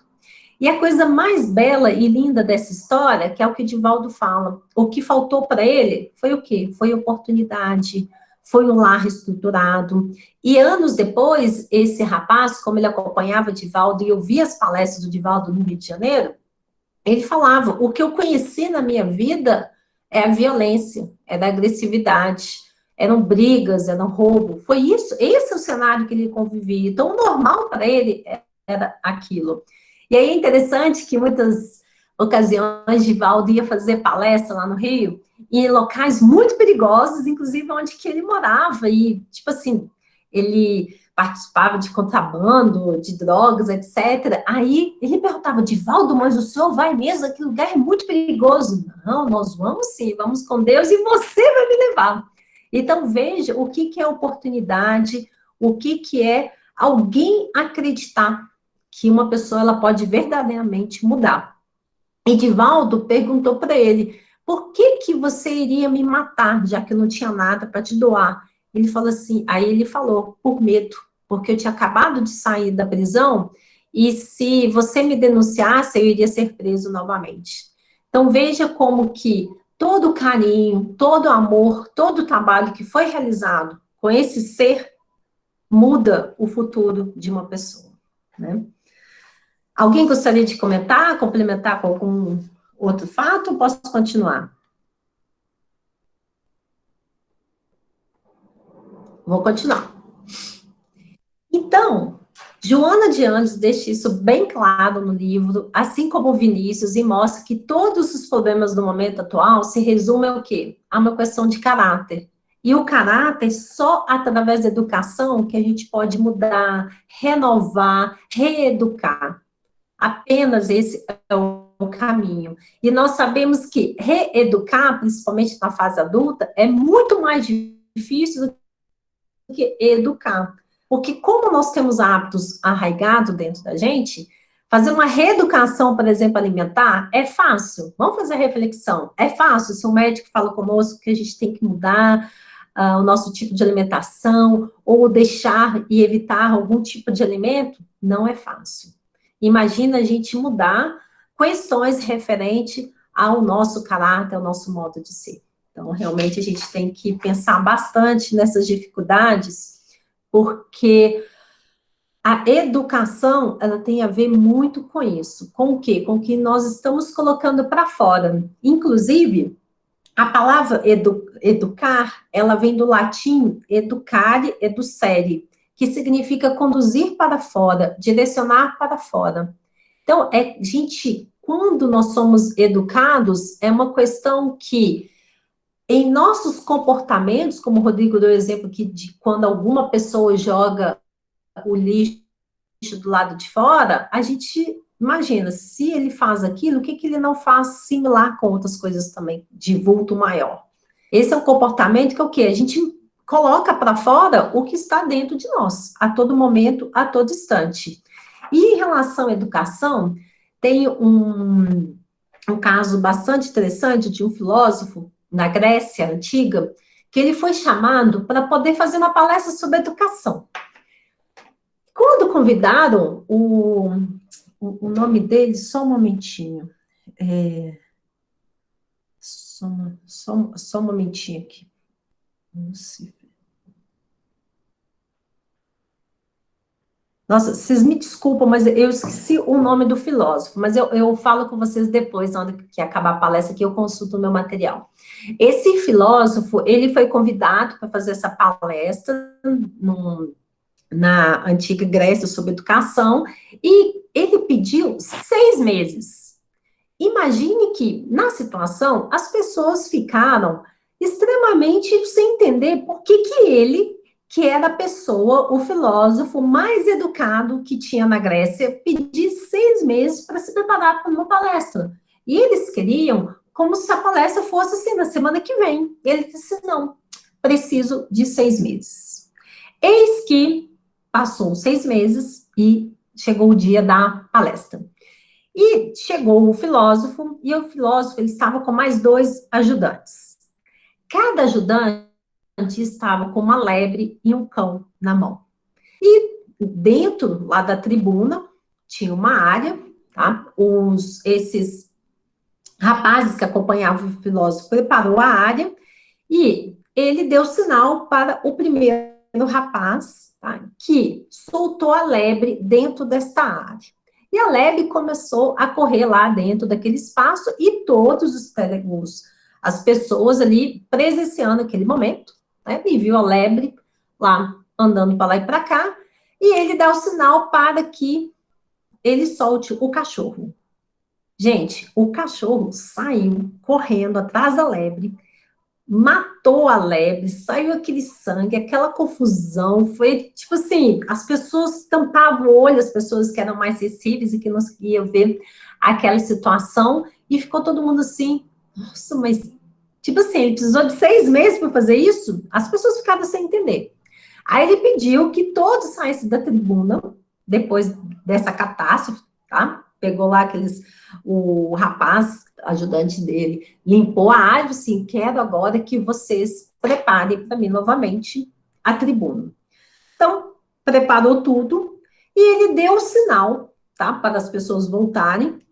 E a coisa mais bela e linda dessa história, que é o que o Divaldo fala, o que faltou para ele foi o quê? Foi oportunidade, foi um lar estruturado. E anos depois, esse rapaz, como ele acompanhava o Divaldo e eu via as palestras do Divaldo no Rio de Janeiro, ele falava, o que eu conheci na minha vida é a violência, é da agressividade, eram brigas, era roubo. Foi isso, esse é o cenário que ele convivia. Então, o normal para ele era aquilo. E aí é interessante que muitas ocasiões Divaldo ia fazer palestra lá no Rio, em locais muito perigosos, inclusive onde que ele morava, e, tipo assim, ele participava de contrabando, de drogas, etc. Aí ele perguntava, Divaldo, mas o senhor vai mesmo? Aquele lugar é muito perigoso. Não, nós vamos sim, vamos com Deus e você vai me levar. Então, veja o que é oportunidade, o que é alguém acreditar que uma pessoa ela pode verdadeiramente mudar. E Divaldo perguntou para ele, por que você iria me matar, já que eu não tinha nada para te doar? Ele falou assim, aí ele falou, por medo, porque eu tinha acabado de sair da prisão, e se você me denunciasse, eu iria ser preso novamente. Então, veja como que todo o carinho, todo o amor, todo o trabalho que foi realizado com esse ser, muda o futuro de uma pessoa, né? Alguém gostaria de comentar, complementar com algum outro fato, ou posso continuar? Vou continuar. Então, Joana de Anjos deixa isso bem claro no livro, assim como Vinícius, e mostra que todos os problemas do momento atual se resumem ao quê? A uma questão de caráter. E o caráter, só através da educação que a gente pode mudar, renovar, reeducar. Apenas esse é o caminho. E nós sabemos que reeducar, principalmente na fase adulta, é muito mais difícil do que educar. Porque como nós temos hábitos arraigados dentro da gente, fazer uma reeducação, por exemplo, alimentar, é fácil. Vamos fazer a reflexão. É fácil se um médico fala conosco que a gente tem que mudar o nosso tipo de alimentação, ou deixar e evitar algum tipo de alimento, não é fácil. Imagina a gente mudar questões referentes ao nosso caráter, ao nosso modo de ser. Então, realmente, a gente tem que pensar bastante nessas dificuldades, porque a educação, ela tem a ver muito com isso. Com o quê? Com o que nós estamos colocando para fora. Inclusive, a palavra educar, ela vem do latim educare, educere, que significa conduzir para fora, direcionar para fora. Então, gente, quando nós somos educados, é uma questão que, em nossos comportamentos, como o Rodrigo deu o exemplo aqui de quando alguma pessoa joga o lixo do lado de fora, a gente imagina, se ele faz aquilo, o que ele não faz similar com outras coisas também, de vulto maior? Esse é um comportamento que é o quê? A gente coloca para fora o que está dentro de nós, a todo momento, a todo instante. E em relação à educação, tem um caso bastante interessante de um filósofo na Grécia Antiga, que ele foi chamado para poder fazer uma palestra sobre educação. Quando convidaram, o nome dele, só um momentinho, só um momentinho aqui. Nossa, vocês me desculpam, mas eu esqueci o nome do filósofo, mas eu falo com vocês depois, na hora que acabar a palestra, que eu consulto o meu material. Esse filósofo, ele foi convidado para fazer essa palestra na antiga Grécia sobre educação, e ele pediu 6 meses. Imagine que, na situação, as pessoas ficaram extremamente sem entender por que ele, que era a pessoa, o filósofo mais educado que tinha na Grécia, pedir 6 meses para se preparar para uma palestra. E eles queriam como se a palestra fosse assim, na semana que vem. Ele disse, não, preciso de 6 meses. Eis que passou 6 meses e chegou o dia da palestra. E chegou o filósofo, e o filósofo ele estava com mais 2 ajudantes. Cada ajudante estava com uma lebre e um cão na mão. E dentro lá da tribuna tinha uma área, tá? Esses rapazes que acompanhavam o filósofo preparou a área e ele deu sinal para o primeiro rapaz, tá? Que soltou a lebre dentro desta área. E a lebre começou a correr lá dentro daquele espaço e todos as pessoas ali presenciando aquele momento, né? E viu a lebre lá andando para lá e para cá, e ele dá o sinal para que ele solte o cachorro. Gente, o cachorro saiu correndo atrás da lebre, matou a lebre, saiu aquele sangue, aquela confusão, foi tipo assim, as pessoas tampavam o olho, as pessoas que eram mais sensíveis e que não conseguiam ver aquela situação, e ficou todo mundo assim, nossa, mas, tipo assim, ele precisou de 6 meses para fazer isso? As pessoas ficaram sem entender. Aí ele pediu que todos saíssem da tribuna, depois dessa catástrofe, tá? Pegou lá o rapaz, ajudante dele, limpou a área, assim, quero agora que vocês preparem para mim novamente a tribuna. Então, preparou tudo, e ele deu o sinal, tá? Para as pessoas voltarem,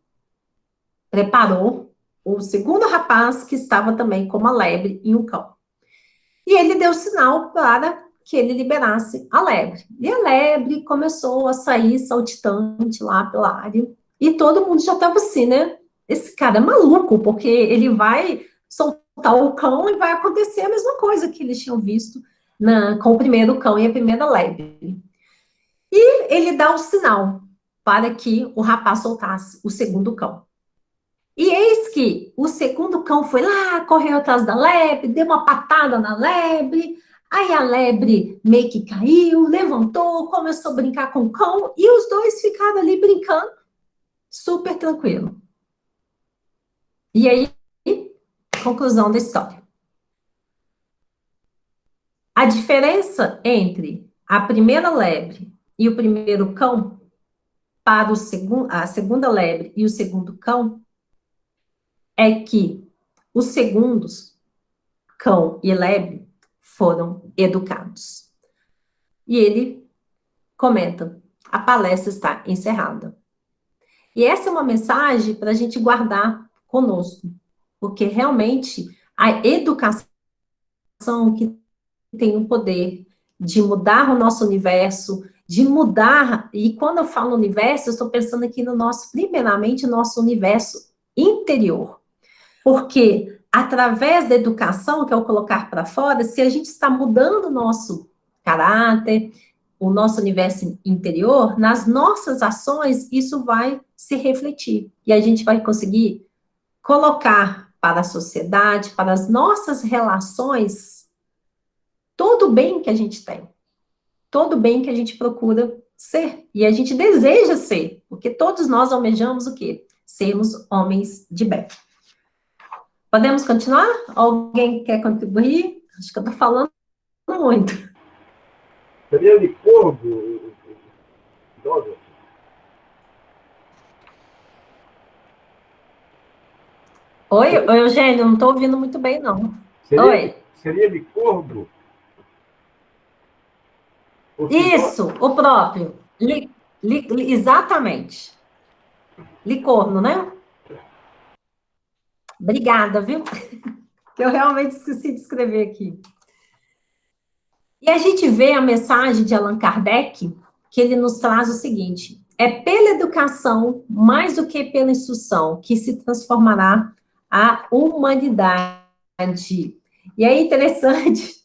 preparou o segundo rapaz, que estava também com uma lebre e um cão. E ele deu sinal para que ele liberasse a lebre. E a lebre começou a sair saltitante lá pela área. E todo mundo já estava assim, né? Esse cara é maluco, porque ele vai soltar o cão e vai acontecer a mesma coisa que eles tinham visto com o primeiro cão e a primeira lebre. E ele dá o sinal para que o rapaz soltasse o segundo cão. E eis que o segundo cão foi lá, correu atrás da lebre, deu uma patada na lebre, aí a lebre meio que caiu, levantou, começou a brincar com o cão, e os dois ficaram ali brincando, super tranquilo. E aí, conclusão da história. A diferença entre a primeira lebre e o primeiro cão, para a segunda lebre e o segundo cão, é que os segundos, cão e lebre, foram educados. E ele comenta, a palestra está encerrada. E essa é uma mensagem para a gente guardar conosco, porque realmente a educação que tem o poder de mudar o nosso universo, de mudar, e quando eu falo universo, eu estou pensando aqui no nosso, primeiramente, nosso universo interior. Porque através da educação, que é o colocar para fora, se a gente está mudando o nosso caráter, o nosso universo interior, nas nossas ações, isso vai se refletir. E a gente vai conseguir colocar para a sociedade, para as nossas relações, todo o bem que a gente tem. Todo o bem que a gente procura ser. E a gente deseja ser. Porque todos nós almejamos o quê? Sermos homens de bem. Podemos continuar? Alguém quer contribuir? Acho que eu estou falando muito. Seria Licurgo, Douglas? Oi, Eugênio, não estou ouvindo muito bem, não. Oi. Seria Licurgo? Isso, o próprio. Exatamente. Licorno, né? Obrigada, viu? Que eu realmente esqueci de escrever aqui. E a gente vê a mensagem de Allan Kardec, que ele nos traz o seguinte: é pela educação, mais do que pela instrução, que se transformará a humanidade. E é interessante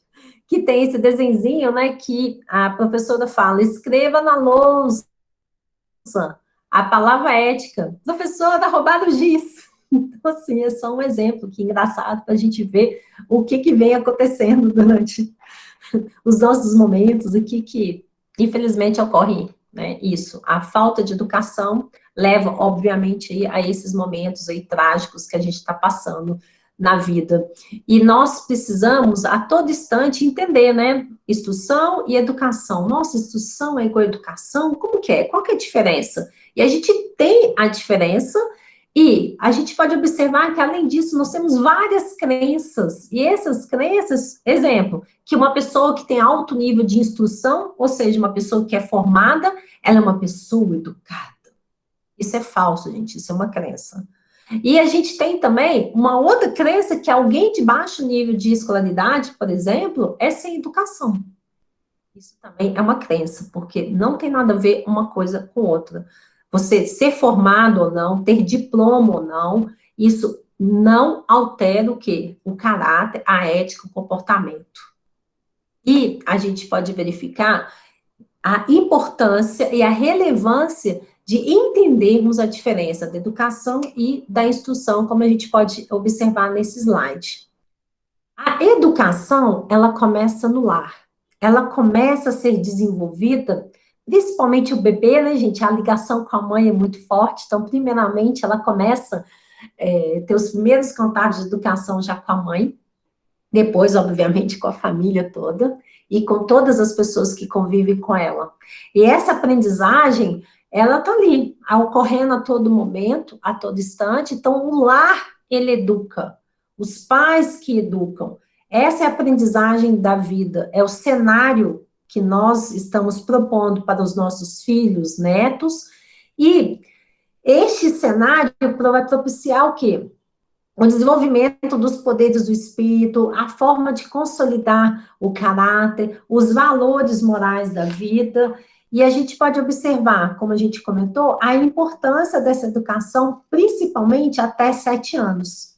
que tem esse desenzinho, né, que a professora fala, escreva na lousa a palavra ética. Professora, roubaram o giz. Então, assim, é só um exemplo que engraçado para a gente ver o que vem acontecendo durante os nossos momentos, o que infelizmente ocorre, né, isso. A falta de educação leva, obviamente, a esses momentos aí trágicos que a gente está passando na vida. E nós precisamos, a todo instante, entender, né, instrução e educação. Nossa, instrução é igual a educação? Como que é? Qual que é a diferença? E a gente tem a diferença. E a gente pode observar que, além disso, nós temos várias crenças. E essas crenças, exemplo, que uma pessoa que tem alto nível de instrução, ou seja, uma pessoa que é formada, ela é uma pessoa educada. Isso é falso, gente, isso é uma crença. E a gente tem também uma outra crença que alguém de baixo nível de escolaridade, por exemplo, é sem educação. Isso também é uma crença, porque não tem nada a ver uma coisa com outra. Você ser formado ou não, ter diploma ou não, isso não altera o quê? O caráter, a ética, o comportamento. E a gente pode verificar a importância e a relevância de entendermos a diferença da educação e da instrução, como a gente pode observar nesse slide. A educação, ela começa no lar. Ela começa a ser desenvolvida, principalmente o bebê, né, gente? A ligação com a mãe é muito forte, então, primeiramente, ela começa a ter os primeiros contatos de educação já com a mãe, depois, obviamente, com a família toda, e com todas as pessoas que convivem com ela. E essa aprendizagem, ela está ali, ocorrendo a todo momento, a todo instante, então, o lar, ele educa. Os pais que educam. Essa é a aprendizagem da vida, é o cenário que nós estamos propondo para os nossos filhos, netos, e este cenário vai propiciar o quê? O desenvolvimento dos poderes do espírito, a forma de consolidar o caráter, os valores morais da vida, e a gente pode observar, como a gente comentou, a importância dessa educação, principalmente até 7 anos.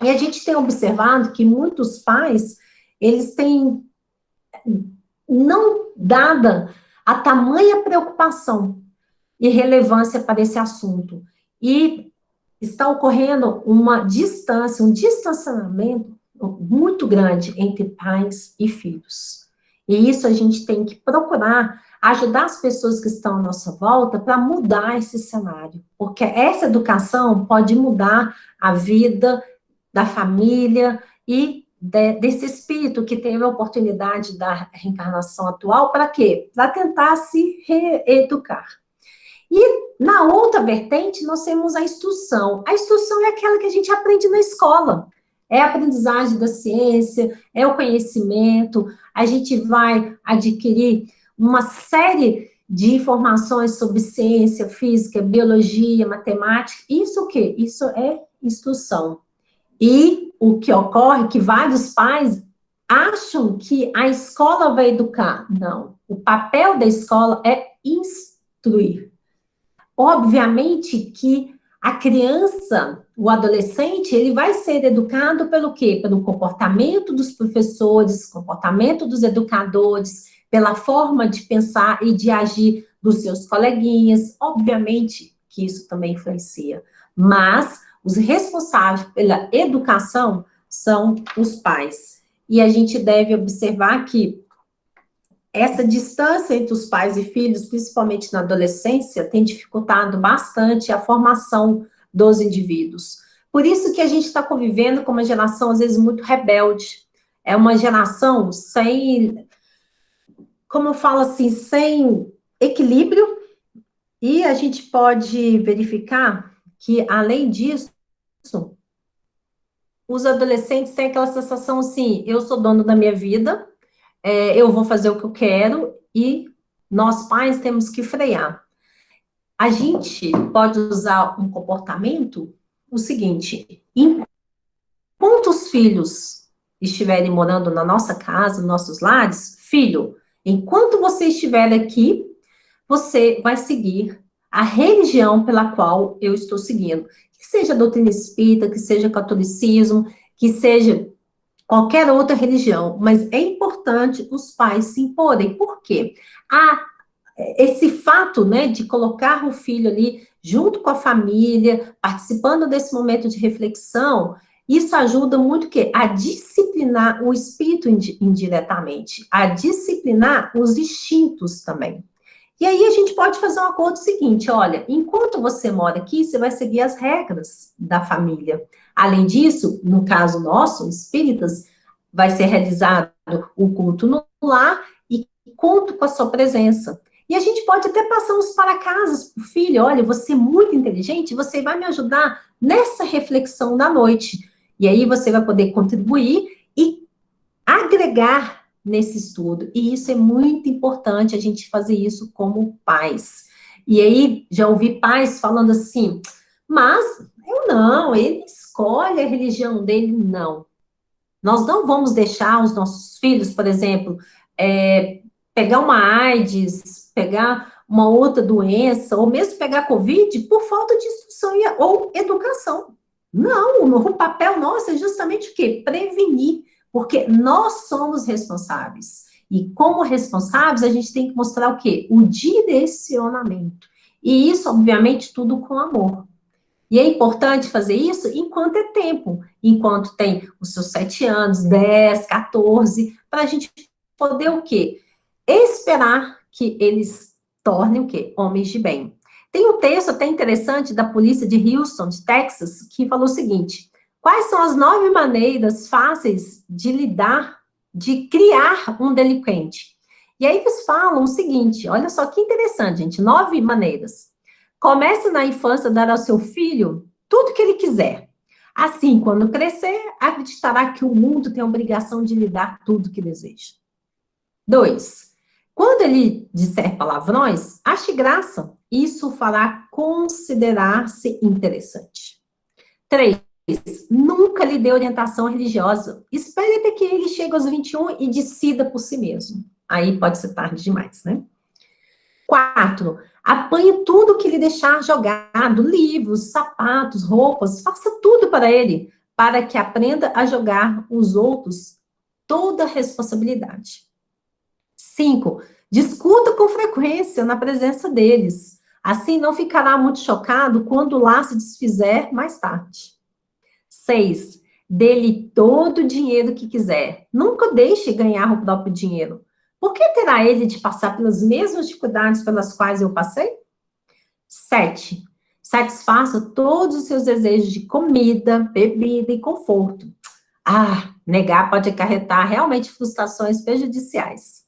E a gente tem observado que muitos pais, eles têm não dada a tamanha preocupação e relevância para esse assunto. E está ocorrendo uma distância, um distanciamento muito grande entre pais e filhos. E isso a gente tem que procurar ajudar as pessoas que estão à nossa volta para mudar esse cenário. Porque essa educação pode mudar a vida da família e desse espírito que teve a oportunidade da reencarnação atual, para quê? Para tentar se reeducar. E na outra vertente, nós temos a instrução. A instrução é aquela que a gente aprende na escola. É a aprendizagem da ciência, é o conhecimento, a gente vai adquirir uma série de informações sobre ciência, física, biologia, matemática. Isso o quê? Isso é instrução. E o que ocorre é que vários pais acham que a escola vai educar. Não. O papel da escola é instruir. Obviamente que a criança, o adolescente, ele vai ser educado pelo quê? Pelo comportamento dos professores, comportamento dos educadores, pela forma de pensar e de agir dos seus coleguinhas. Obviamente que isso também influencia, mas os responsáveis pela educação são os pais. E a gente deve observar que essa distância entre os pais e filhos, principalmente na adolescência, tem dificultado bastante a formação dos indivíduos. Por isso que a gente está convivendo com uma geração, às vezes, muito rebelde. É uma geração sem, como eu falo assim, sem equilíbrio, e a gente pode verificar que, além disso, os adolescentes têm aquela sensação assim, eu sou dono da minha vida, eu vou fazer o que eu quero, e nós pais temos que frear. A gente pode usar um comportamento, o seguinte, enquanto os filhos estiverem morando na nossa casa, nos nossos lares, filho, enquanto você estiver aqui, você vai seguir a religião pela qual eu estou seguindo. Que seja doutrina espírita, que seja catolicismo, que seja qualquer outra religião, mas é importante os pais se imporem. Por quê? Esse fato, né, de colocar o filho ali junto com a família, participando desse momento de reflexão, isso ajuda muito o quê? A disciplinar o espírito indiretamente, a disciplinar os instintos também. E aí a gente pode fazer um acordo seguinte, olha, enquanto você mora aqui, você vai seguir as regras da família. Além disso, no caso nosso, espíritas, vai ser realizado o culto no lar e conto com a sua presença. E a gente pode até passar uns para-casas para o filho, olha, você é muito inteligente, você vai me ajudar nessa reflexão da noite. E aí você vai poder contribuir e agregar nesse estudo. E isso é muito importante, a gente fazer isso como pais. E aí, já ouvi pais falando assim, mas eu não, ele escolhe a religião dele, não. Nós não vamos deixar os nossos filhos, por exemplo, pegar uma AIDS, pegar uma outra doença, ou mesmo pegar Covid, por falta de instrução ou educação. Não, o papel nosso é justamente o quê? Prevenir, porque nós somos responsáveis. E como responsáveis, a gente tem que mostrar o quê? O direcionamento. E isso, obviamente, tudo com amor. E é importante fazer isso enquanto é tempo, enquanto tem os seus 7 anos, 10, 14, para a gente poder o quê? Esperar que eles tornem o quê? Homens de bem. Tem um texto até interessante da polícia de Houston, de Texas, que falou o seguinte, quais são as 9 maneiras fáceis de lidar, de criar um delinquente? E aí eles falam o seguinte, olha só que interessante, gente, 9 maneiras. Comece na infância a dar ao seu filho tudo que ele quiser. Assim, quando crescer, acreditará que o mundo tem a obrigação de lhe dar tudo que deseja. 2. Quando ele disser palavrões, ache graça. Isso o fará considerar-se interessante. 3. Nunca lhe dê orientação religiosa. Espere até que ele chegue aos 21 e decida por si mesmo. Aí pode ser tarde demais, né? 4. Apanhe tudo que lhe deixar jogado, livros, sapatos, roupas, faça tudo para ele, para que aprenda a jogar os outros toda a responsabilidade. 5. Discuta com frequência na presença deles. Assim não ficará muito chocado quando o laço se desfizer mais tarde. 6. Dê-lhe todo o dinheiro que quiser. Nunca deixe ganhar o próprio dinheiro. Por que terá ele de passar pelas mesmas dificuldades pelas quais eu passei? 7. Satisfaça todos os seus desejos de comida, bebida e conforto. Negar pode acarretar realmente frustrações prejudiciais.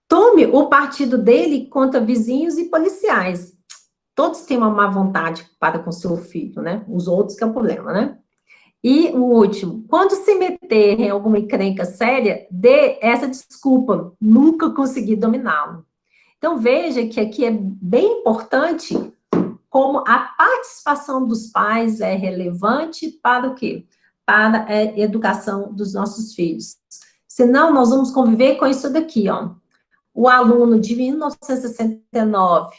Tome o partido dele contra vizinhos e policiais. Todos têm uma má vontade para com seu filho, né? Os outros que é o problema, né? E o último, quando se meter em alguma encrenca séria, dê essa desculpa, nunca consegui dominá-lo. Então, veja que aqui é bem importante como a participação dos pais é relevante para o quê? Para a educação dos nossos filhos. Senão, nós vamos conviver com isso daqui, ó. O aluno de 1969,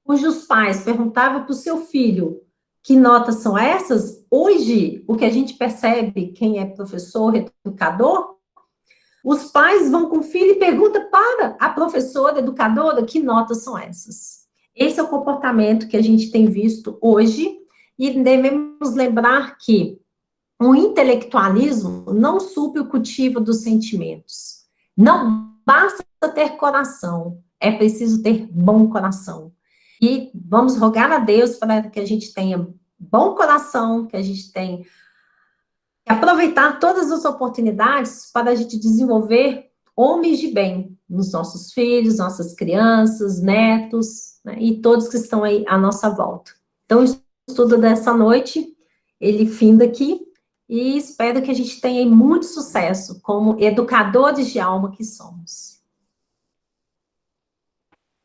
cujos pais perguntavam para o seu filho Que notas são essas? Hoje, o que a gente percebe, quem é professor, educador, os pais vão com o filho e perguntam para a professora, educadora, que notas são essas? Esse é o comportamento que a gente tem visto hoje, e devemos lembrar que o intelectualismo não supre o cultivo dos sentimentos. Não basta ter coração, é preciso ter bom coração. E vamos rogar a Deus para que a gente tenha bom coração, que a gente tenha que aproveitar todas as oportunidades para a gente desenvolver homens de bem nos nossos filhos, nossas crianças, netos, né, e todos que estão aí à nossa volta. Então, o estudo dessa noite, ele finda aqui, e espero que a gente tenha muito sucesso como educadores de alma que somos.